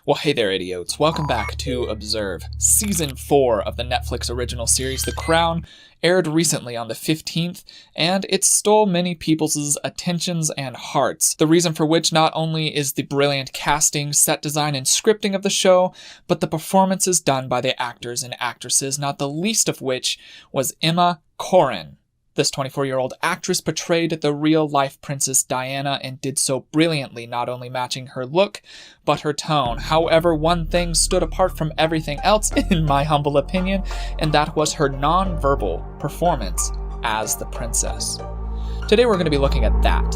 Well, hey there, idiots. Welcome back to Observe. Season 4 of the Netflix original series The Crown aired recently on the 15th, and it stole many people's attentions and hearts. The reason for which not only is the brilliant casting, set design, and scripting of the show, but the performances done by the actors and actresses, not the least of which was Emma Corrin. This 24-year-old actress portrayed the real-life Princess Diana and did so brilliantly, not only matching her look, but her tone. However, one thing stood apart from everything else, in my humble opinion, and that was her non-verbal performance as the princess. Today we're going to be looking at that.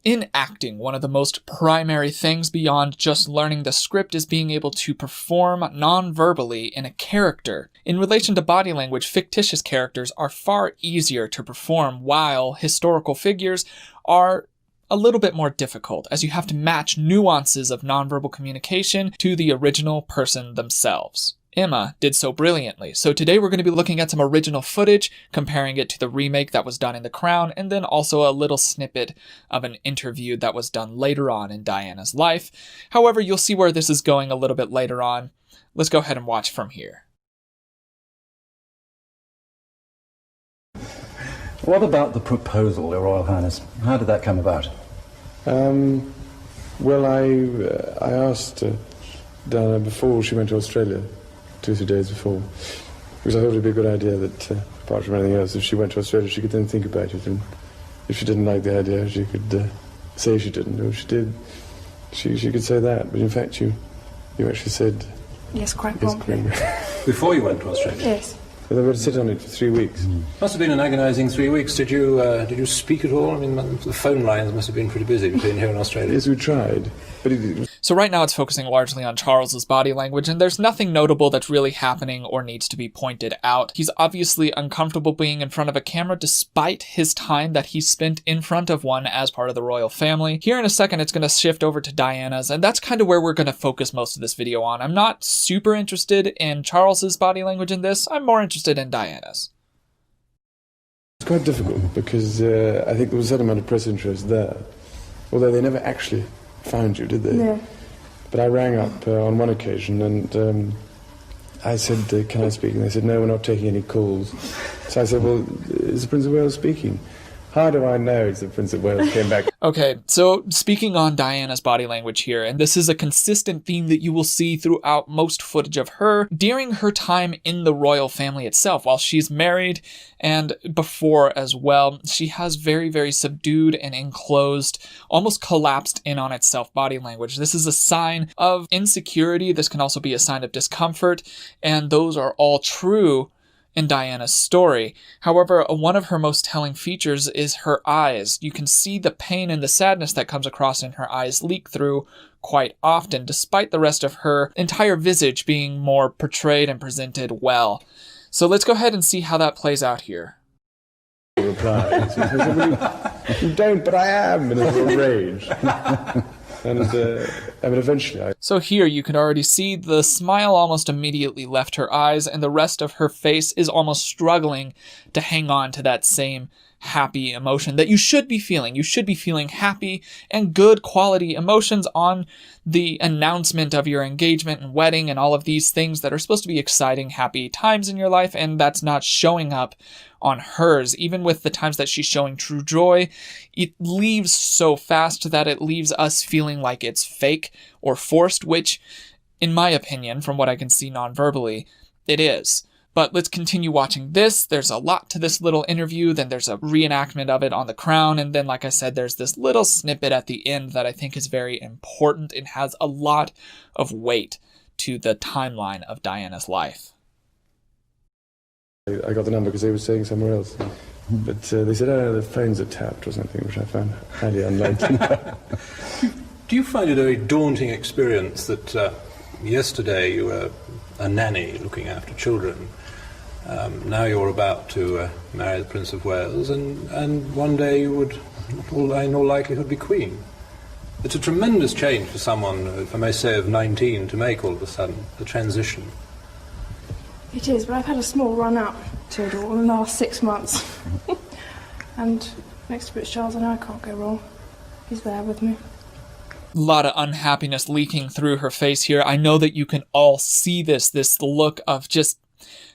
In acting, one of the most primary things beyond just learning the script is being able to perform non-verbally in a character. In relation to body language, fictitious characters are far easier to perform, while historical figures are a little bit more difficult, as you have to match nuances of non-verbal communication to the original person themselves. Emma did so brilliantly. So today we're going to be looking at some original footage, comparing it to the remake that was done in The Crown, and then also a little snippet of an interview that was done later on in Diana's life. However, you'll see where this is going a little bit later on. Let's go ahead and watch from here. What about the proposal, Your Royal Highness? How did that come about? Well, I asked Diana before she went to Australia, 2 or 3 days before, because I thought it would be a good idea that, apart from anything else, if she went to Australia, she could then think about it, and if she didn't like the idea, she could say she didn't, or if she did, she could say that. But in fact, you actually said yes, quite promptly. Before you went to Australia? Yes. But they were to sit on it for 3 weeks. Must have been an agonising 3 weeks. Did you speak at all? I mean, the phone lines must have been pretty busy between here and Australia. Yes, we tried, but So right now it's focusing largely on Charles's body language, and there's nothing notable that's really happening or needs to be pointed out. He's obviously uncomfortable being in front of a camera despite his time that he spent in front of one as part of the royal family. Here in a second it's going to shift over to Diana's, and that's kind of where we're going to focus most of this video on. I'm not super interested in Charles's body language in this. I'm more interested in Diana's. it's quite difficult, because I think there was a certain amount of press interest there, although they never actually found you, did they? No. But I rang up on one occasion and I said, can I speak? And they said, no, we're not taking any calls. So I said, well, is the Prince of Wales speaking? How do I know it's the Prince of Wales came back? Okay, so speaking on Diana's body language here, and this is a consistent theme that you will see throughout most footage of her during her time in the royal family itself. While she's married and before as well, she has very, very subdued and enclosed, almost collapsed in on itself body language. This is a sign of insecurity. This can also be a sign of discomfort, and those are all true in Diana's story. However, one of her most telling features is her eyes. You can see the pain and the sadness that comes across in her eyes leak through quite often, despite the rest of her entire visage being more portrayed and presented well. So let's go ahead and see how that plays out here. Reply. So I said, well, you don't, but I am, in a little rage. And I mean, eventually So here you can already see the smile almost immediately left her eyes, and the rest of her face is almost struggling to hang on to that same happy emotion that you should be feeling. You should be feeling happy and good quality emotions on the announcement of your engagement and wedding and all of these things that are supposed to be exciting, happy times in your life, and that's not showing up on hers. Even with the times that she's showing true joy, it leaves so fast that it leaves us feeling like it's fake or forced, which, in my opinion, from what I can see non-verbally, it is. But let's continue watching this. There's a lot to this little interview, then there's a reenactment of it on The Crown, and then, like I said, there's this little snippet at the end that I think is very important and has a lot of weight to the timeline of Diana's life. I got the number because they were staying somewhere else. But they said, oh, the phones are tapped or something, which I found highly unlikely. Do you find it a very daunting experience that yesterday you were a nanny looking after children, now you're about to marry the Prince of Wales, and one day you would, in all likelihood, be Queen? It's a tremendous change for someone, if I may say, of 19 to make all of a sudden, the transition. It is, but I've had a small run up to it all in the last 6 months. And next to Prince Charles, I know I can't go wrong. He's there with me. A lot of unhappiness leaking through her face here. I know that you can all see this look of just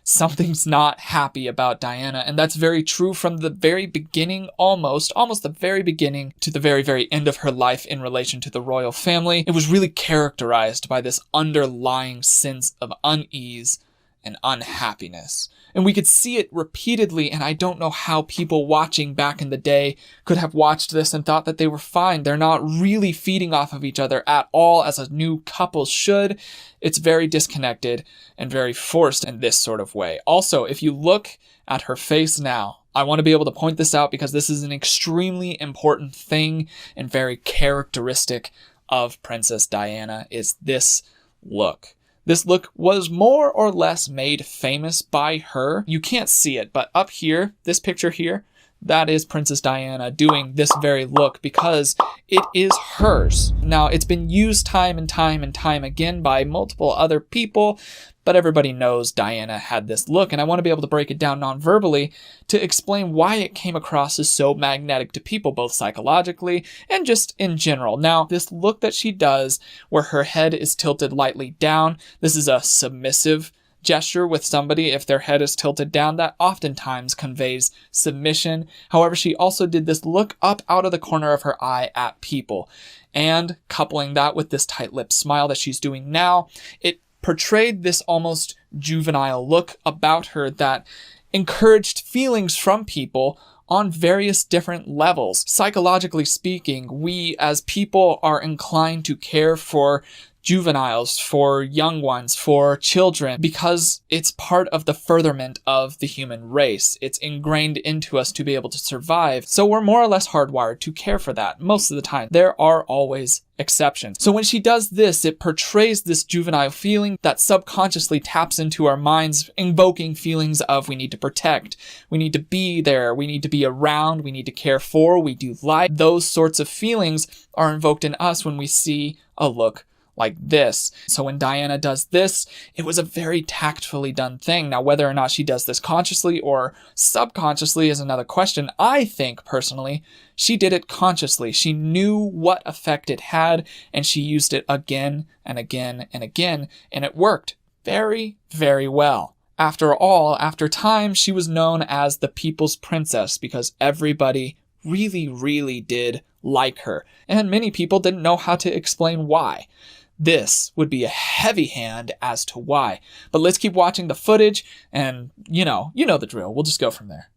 something's not happy about Diana. And that's very true from the very beginning, almost the very beginning to the very, very end of her life in relation to the royal family. It was really characterized by this underlying sense of unease and unhappiness. And we could see it repeatedly, and I don't know how people watching back in the day could have watched this and thought that they were fine. They're not really feeding off of each other at all as a new couple should. It's very disconnected and very forced in this sort of way. Also, if you look at her face now, I want to be able to point this out because this is an extremely important thing and very characteristic of Princess Diana, is this look. This look was more or less made famous by her. You can't see it, but up here, this picture here, that is Princess Diana doing this very look because it is hers. Now, it's been used time and time and time again by multiple other people, but everybody knows Diana had this look, and I want to be able to break it down non-verbally to explain why it came across as so magnetic to people, both psychologically and just in general. Now, this look that she does, where her head is tilted lightly down, this is a submissive gesture with somebody. If their head is tilted down, that oftentimes conveys submission. However, she also did this look up out of the corner of her eye at people. And coupling that with this tight-lipped smile that she's doing now, it portrayed this almost juvenile look about her that encouraged feelings from people on various different levels. Psychologically speaking, we as people are inclined to care for juveniles, for young ones, for children, because it's part of the furtherment of the human race. It's ingrained into us to be able to survive. So we're more or less hardwired to care for that most of the time. There are always exceptions. So when she does this, it portrays this juvenile feeling that subconsciously taps into our minds, invoking feelings of we need to protect, we need to be there, we need to be around, we need to care for, we do like. Those sorts of feelings are invoked in us when we see a look like this. So when Diana does this, it was a very tactfully done thing. Now, whether or not she does this consciously or subconsciously is another question. I think, personally, she did it consciously. She knew what effect it had, and she used it again and again and again, and it worked very, very well. After all, after time, she was known as the People's Princess because everybody really, really did like her, and many people didn't know how to explain why. This would be a heavy hand as to why. But let's keep watching the footage, and you know the drill. We'll just go from there.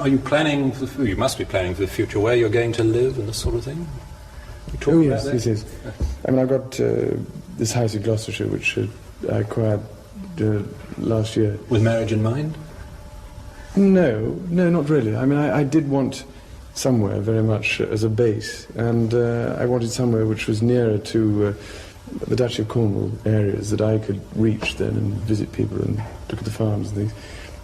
Are you planning for you must be planning for the future, where you're going to live and this sort of thing? Oh yes. I mean, I've got this house in Gloucestershire, which I acquired last year. With marriage in mind? No, not really. I mean, I did want somewhere very much as a base, and I wanted somewhere which was nearer to the Duchy of Cornwall areas that I could reach then and visit people and look at the farms and things.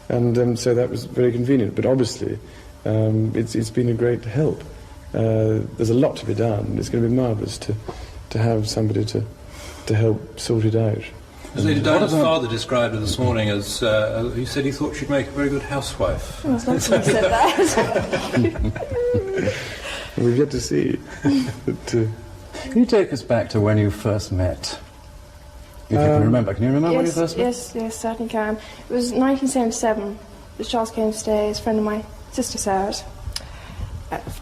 And so that was very convenient. But obviously, it's been a great help. There's a lot to be done. It's going to be marvellous to have somebody to help sort it out. As Lady Diana's father described her this morning as, he said he thought she'd make a very good housewife. Oh, it's not someone said that. We've yet to see. But, can you take us back to when you first met? If you can remember. Can you remember when you first met? Yes, certainly can. It was 1977. Charles came to stay as a friend of my sister Sarah's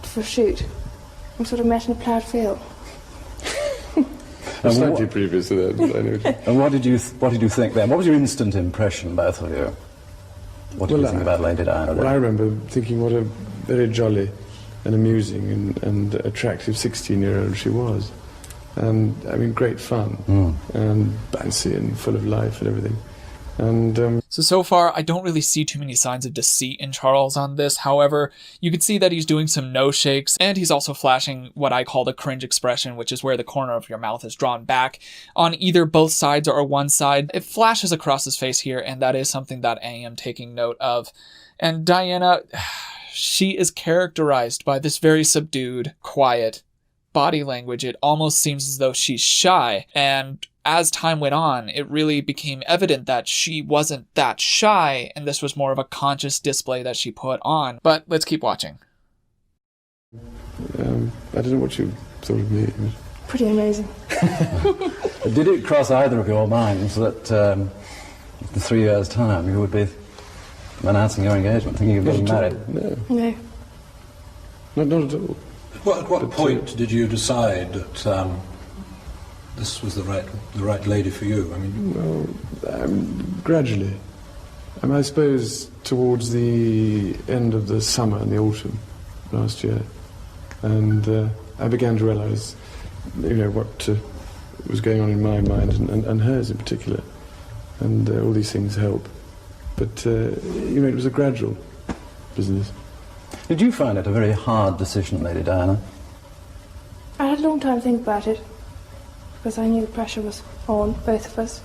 for a shoot. We sort of met in a ploughed field. Slightly previous to that, but I know. And what did you think then? What was your instant impression, both of you? What did you think about Lady Diana? Well, I remember thinking what a very jolly and amusing and attractive 16-year-old she was. And, I mean, great fun. And bouncy and full of life and everything. And So far, I don't really see too many signs of deceit in Charles on this. However, you can see that he's doing some no shakes, and he's also flashing what I call the cringe expression, which is where the corner of your mouth is drawn back on either both sides or one side. It flashes across his face here, and that is something that I am taking note of. And Diana, she is characterized by this very subdued, quiet body language. It almost seems as though she's shy, and as time went on, it really became evident that she wasn't that shy, and this was more of a conscious display that she put on. But let's keep watching. I don't know what you thought of me. Pretty amazing. Did it cross either of your minds that in 3 years' time you would be announcing your engagement, thinking of getting married? No. No. Not at all. At what point did you decide that this was the right lady for you? I mean, Well, gradually. I suppose towards the end of the summer and the autumn last year. And I began to realise, what was going on in my mind and hers in particular. And all these things help. But, it was a gradual business. Did you find it a very hard decision, Lady Diana? I had a long time to think about it, because I knew the pressure was on both of us.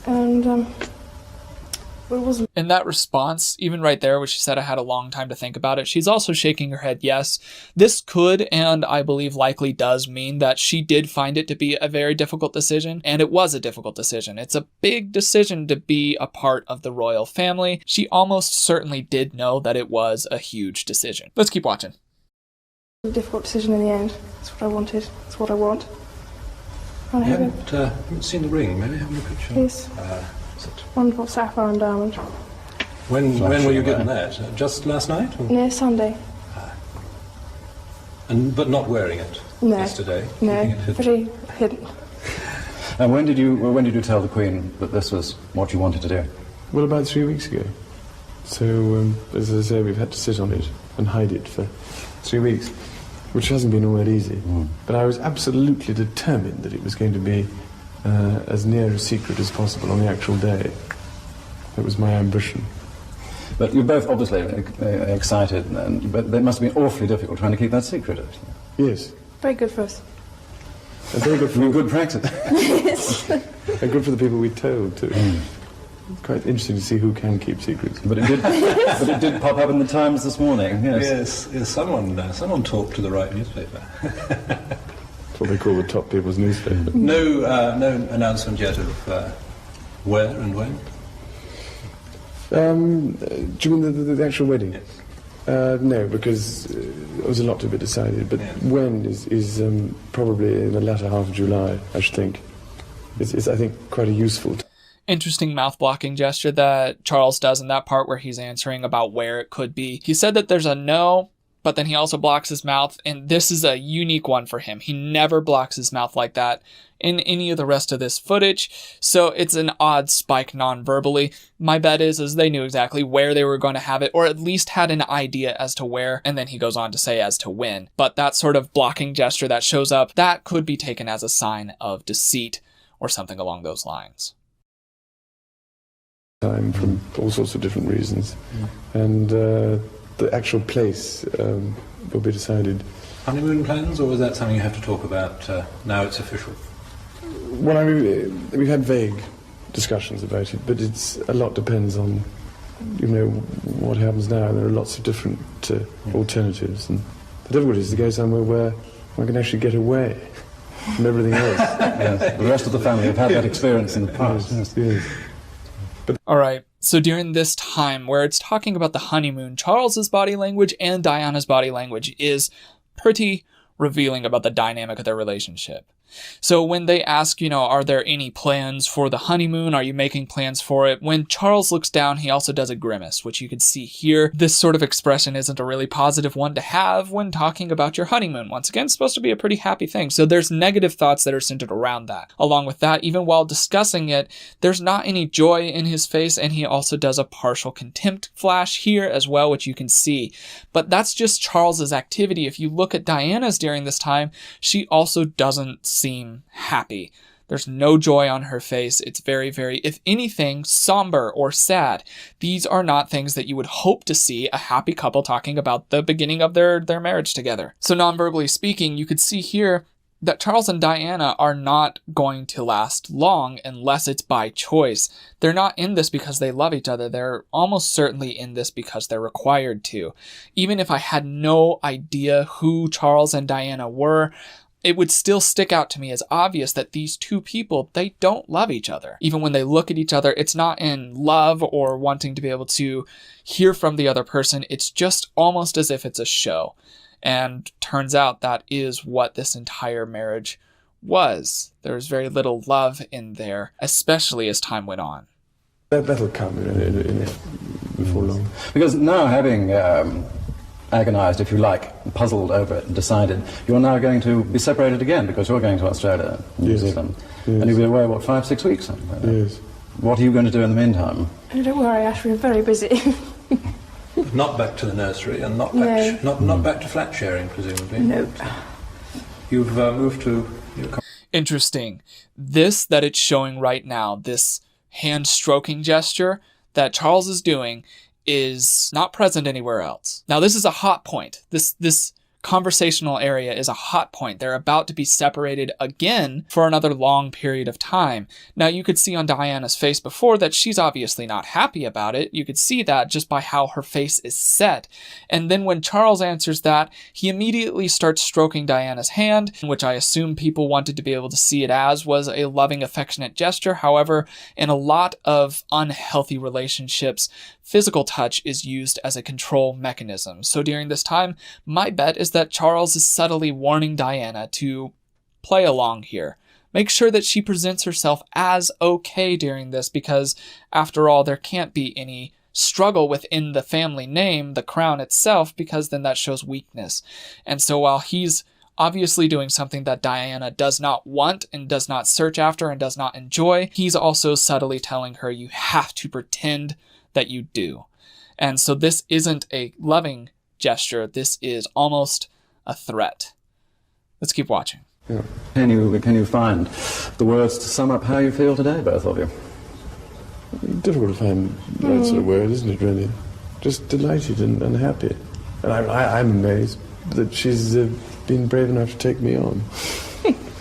And it wasn't. In that response, even right there, where she said I had a long time to think about it, she's also shaking her head yes. This could, and I believe likely does, mean that she did find it to be a very difficult decision, and it was a difficult decision. It's a big decision to be a part of the royal family. She almost certainly did know that it was a huge decision. Let's keep watching. A difficult decision in the end. That's what I wanted. That's what I want. you haven't seen the ring. Maybe have a look at your... Please. Wonderful sapphire and diamond. When were you given that? Just last night? Or? No, Sunday. But not wearing it yesterday? No, pretty hidden. And when did you tell the Queen that this was what you wanted to do? Well, about 3 weeks ago. So, as I say, we've had to sit on it and hide it for 3 weeks, which hasn't been all that easy. But I was absolutely determined that it was going to be as near a secret as possible on the actual day. That was my ambition. But you're both obviously excited, but it must have been awfully difficult trying to keep that secret. Yes. Very good for us. And very good for good practice. Yes. And good for the people we told, too. Quite interesting to see who can keep secrets. But it did pop up in the Times this morning. Yes, someone talked to the right newspaper. That's what they call the top people's newspaper. No announcement yet of where and when? Do you mean the actual wedding? Yes. No, because there was a lot to be decided. But when is probably in the latter half of July, I should think. It's I think, quite a useful Interesting mouth-blocking gesture that Charles does in that part where he's answering about where it could be. He said that there's a no, but then he also blocks his mouth, and this is a unique one for him. He never blocks his mouth like that in any of the rest of this footage, so it's an odd spike non-verbally. My bet is they knew exactly where they were going to have it, or at least had an idea as to where, and then he goes on to say as to when. But that sort of blocking gesture that shows up, that could be taken as a sign of deceit, or something along those lines. Time from all sorts of different reasons. And the actual place will be decided. Honeymoon plans, or was that something you have to talk about now it's official? Well, I mean, we've had vague discussions about it, but a lot depends on, what happens now. There are lots of different alternatives, and the difficulty is to go somewhere where one can actually get away from everything else. Yes. The rest of the family have had that experience in the past. Yes. All right, so during this time where it's talking about the honeymoon, Charles's body language and Diana's body language is pretty revealing about the dynamic of their relationship. So when they ask, are there any plans for the honeymoon? Are you making plans for it? When Charles looks down, he also does a grimace, which you can see here. This sort of expression isn't a really positive one to have when talking about your honeymoon. Once again, it's supposed to be a pretty happy thing. So there's negative thoughts that are centered around that. Along with that, even while discussing it, there's not any joy in his face, and he also does a partial contempt flash here as well, which you can see. But that's just Charles's activity. If you look at Diana's during this time, she also doesn't seem happy. There's no joy on her face. It's very, very, if anything, somber or sad. These are not things that you would hope to see a happy couple talking about the beginning of their marriage together. So non-verbally speaking, you could see here that Charles and Diana are not going to last long unless it's by choice. They're not in this because they love each other. They're almost certainly in this because they're required to. Even if I had no idea who Charles and Diana were, it would still stick out to me as obvious that these two people, they don't love each other. Even when they look at each other, it's not in love or wanting to be able to hear from the other person. It's just almost as if it's a show. And turns out that is what this entire marriage was. There's very little love in there, especially as time went on. That'll come before long. Because now, having agonised, if you like, puzzled over it and decided, you're now going to be separated again because you're going to Australia, New Zealand. Yes. And you'll be away, 5-6 weeks? Something like that. Yes. What are you going to do in the meantime? Oh, don't worry, Ash, we're very busy. Not back to the nursery and not back to flat sharing, presumably. Nope. You've moved to... Interesting. This that it's showing right now, this hand stroking gesture that Charles is doing, is not present anywhere else. Now, this is a hot point. This conversational area is a hot point. They're about to be separated again for another long period of time. Now, you could see on Diana's face before that she's obviously not happy about it. You could see that just by how her face is set. And then when Charles answers that, he immediately starts stroking Diana's hand, which I assume people wanted to be able to see it as was a loving, affectionate gesture. However, in a lot of unhealthy relationships, physical touch is used as a control mechanism. So during this time, my bet is that Charles is subtly warning Diana to play along here. Make sure that she presents herself as okay during this, because after all, there can't be any struggle within the family name, the crown itself, because then that shows weakness. And so while he's obviously doing something that Diana does not want and does not search after and does not enjoy, he's also subtly telling her you have to pretend that you do. And so this isn't a loving gesture. This is almost a threat. Let's keep watching. Yeah. Can you find the words to sum up how you feel today, both of you? Difficult to find that sort of word, isn't it, really? Just delighted and happy. And I'm amazed that she's been brave enough to take me on.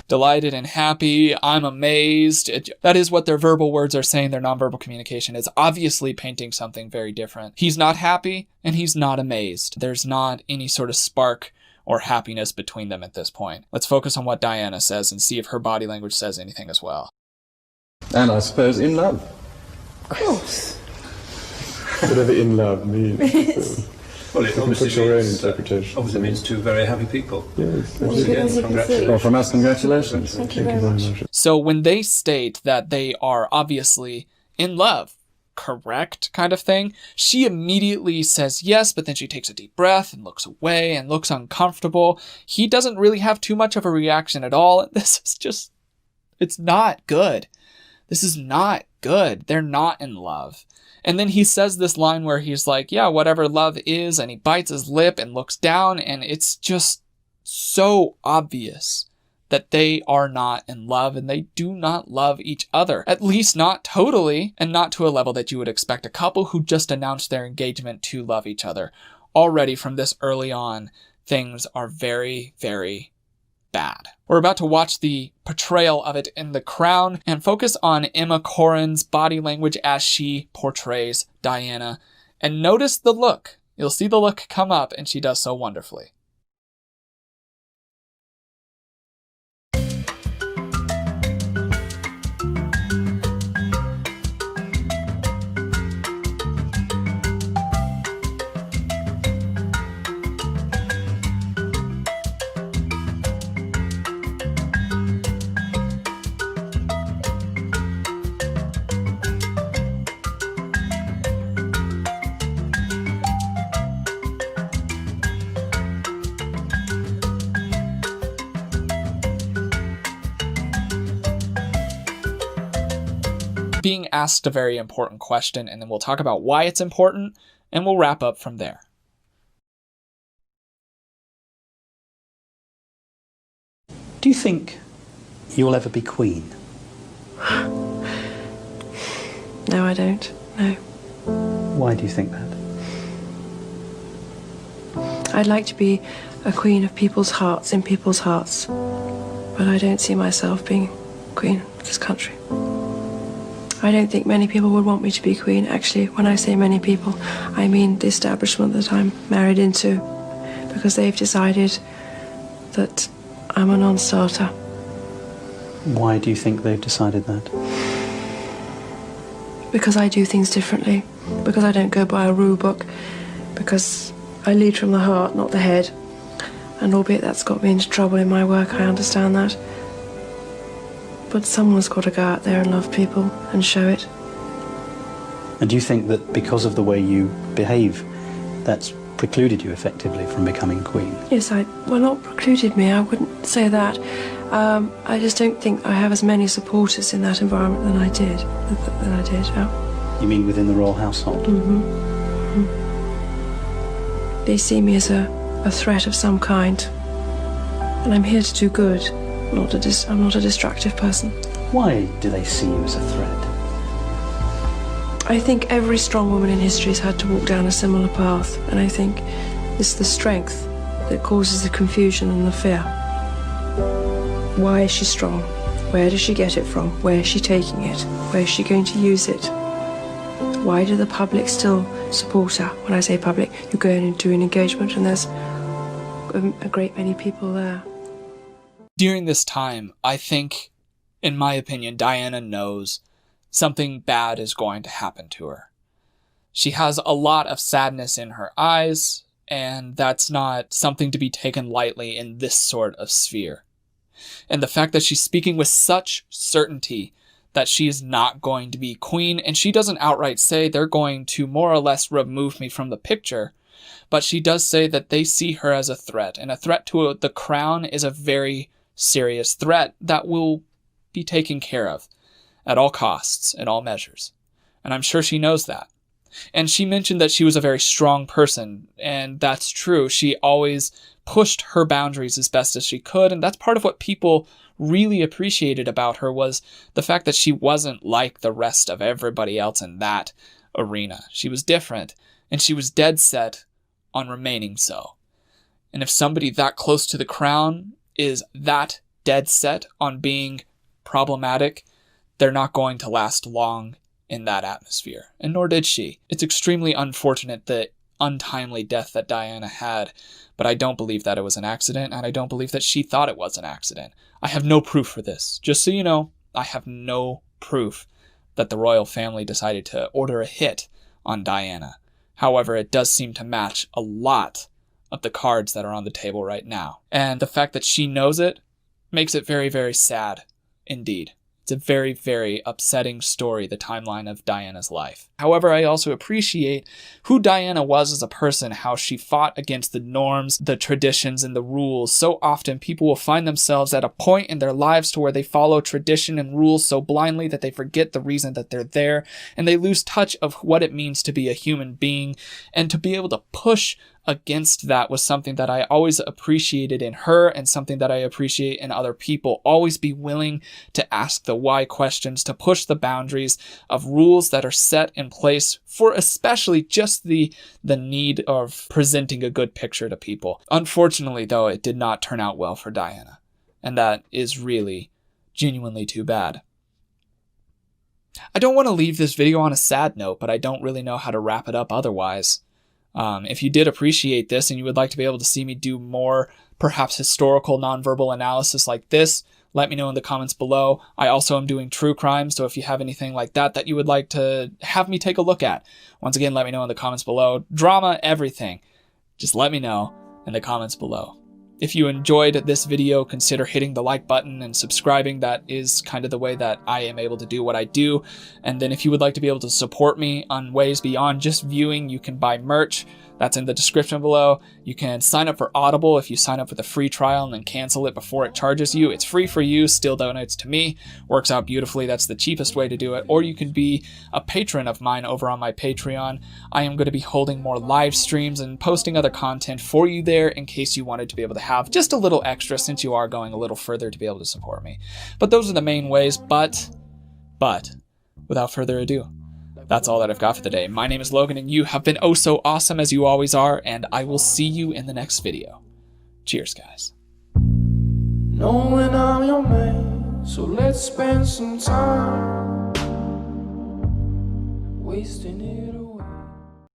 Delighted and happy, I'm amazed. That is what their verbal words are saying. Their nonverbal communication is obviously painting something very different. He's not happy and he's not amazed. There's not any sort of spark or happiness between them at this point. Let's focus on what Diana says and see if her body language says anything as well. And I suppose in love. Of course. Whatever in love means. Well, it obviously put your own means, interpretation. obviously means two very happy people. Yes. Once again, As you can see. congratulations. Well, from us, congratulations. Thank you very much. So when they state that they are obviously in love, correct kind of thing, she immediately says yes, but then she takes a deep breath and looks away and looks uncomfortable. He doesn't really have too much of a reaction at all. This is just, it's not good. This is not good. They're not in love. And then he says this line where he's like, yeah, whatever love is, and he bites his lip and looks down, and it's just so obvious that they are not in love and they do not love each other. At least not totally, and not to a level that you would expect a couple who just announced their engagement to love each other. Already from this early on, things are very, very bad. We're about to watch the portrayal of it in The Crown and focus on Emma Corrin's body language as she portrays Diana. And notice the look. You'll see the look come up, and she does so wonderfully. Being asked a very important question, and then we'll talk about why it's important, and we'll wrap up from there. Do you think you'll ever be queen? No, I don't. No. Why do you think that? I'd like to be a queen of people's hearts, in people's hearts. But I don't see myself being queen of this country. I don't think many people would want me to be queen. Actually, when I say many people, I mean the establishment that I'm married into, because they've decided that I'm a non-starter. Why do you think they've decided that? Because I do things differently. Because I don't go by a rule book. Because I lead from the heart, not the head. And albeit that's got me into trouble in my work, I understand that. But someone's got to go out there and love people and show it. And do you think that because of the way you behave, that's precluded you effectively from becoming queen? Yes, well, not precluded me, I wouldn't say that. I just don't think I have as many supporters in that environment than I did. Yeah. You mean within the royal household? Mm-hmm. They see me as a threat of some kind. And I'm here to do good. I'm not a destructive person. Why do they see you as a threat? I think every strong woman in history has had to walk down a similar path, and I think it's the strength that causes the confusion and the fear. Why is she strong? Where does she get it from? Where is she taking it? Where is she going to use it? Why do the public still support her? When I say public, you go in and do an engagement and there's a great many people there. During this time, I think, in my opinion, Diana knows something bad is going to happen to her. She has a lot of sadness in her eyes, and that's not something to be taken lightly in this sort of sphere. And the fact that she's speaking with such certainty that she is not going to be queen, and she doesn't outright say they're going to more or less remove me from the picture, but she does say that they see her as a threat, and a threat to the crown is a very serious threat that will be taken care of at all costs, in all measures. And I'm sure she knows that. And she mentioned that she was a very strong person, and that's true. She always pushed her boundaries as best as she could, and that's part of what people really appreciated about her, was the fact that she wasn't like the rest of everybody else in that arena. She was different, and she was dead set on remaining so. And if somebody that close to the crown is that dead set on being problematic, they're not going to last long in that atmosphere, and nor did she. It's extremely unfortunate the untimely death that Diana had, but I don't believe that it was an accident, and I don't believe that she thought it was an accident. I have no proof for this. Just so you know, I have no proof that the royal family decided to order a hit on Diana. However, it does seem to match a lot of the cards that are on the table right now. And the fact that she knows it makes it very, very sad indeed. It's a very, very upsetting story, the timeline of Diana's life. However, I also appreciate who Diana was as a person, how she fought against the norms, the traditions, and the rules. So often people will find themselves at a point in their lives to where they follow tradition and rules so blindly that they forget the reason that they're there, and they lose touch of what it means to be a human being. And to be able to push against that was something that I always appreciated in her, and something that I appreciate in other people. Always be willing to ask the why questions, to push the boundaries of rules that are set in place for especially just the need of presenting a good picture to people. Unfortunately, though, it did not turn out well for Diana, and that is really genuinely too bad. I don't want to leave this video on a sad note, but I don't really know how to wrap it up otherwise. If you did appreciate this and you would like to be able to see me do more, perhaps historical nonverbal analysis like this, let me know in the comments below. I also am doing true crime, so if you have anything like that you would like to have me take a look at, once again, let me know in the comments below. Drama, everything. Just let me know in the comments below. If you enjoyed this video, consider hitting the like button and subscribing. That is kind of the way that I am able to do what I do. And then if you would like to be able to support me on ways beyond just viewing, you can buy merch. That's in the description below. You can sign up for Audible if you sign up with a free trial and then cancel it before it charges you. It's free for you, still donates to me. Works out beautifully. That's the cheapest way to do it. Or you can be a patron of mine over on my Patreon. I am going to be holding more live streams and posting other content for you there in case you wanted to be able to have just a little extra, since you are going a little further to be able to support me. But those are the main ways. But without further ado, that's all that I've got for the day. My name is Logan, and you have been oh so awesome, as you always are, and I will see you in the next video. Cheers, guys. Knowing I'm your man, so let's spend some time wasting it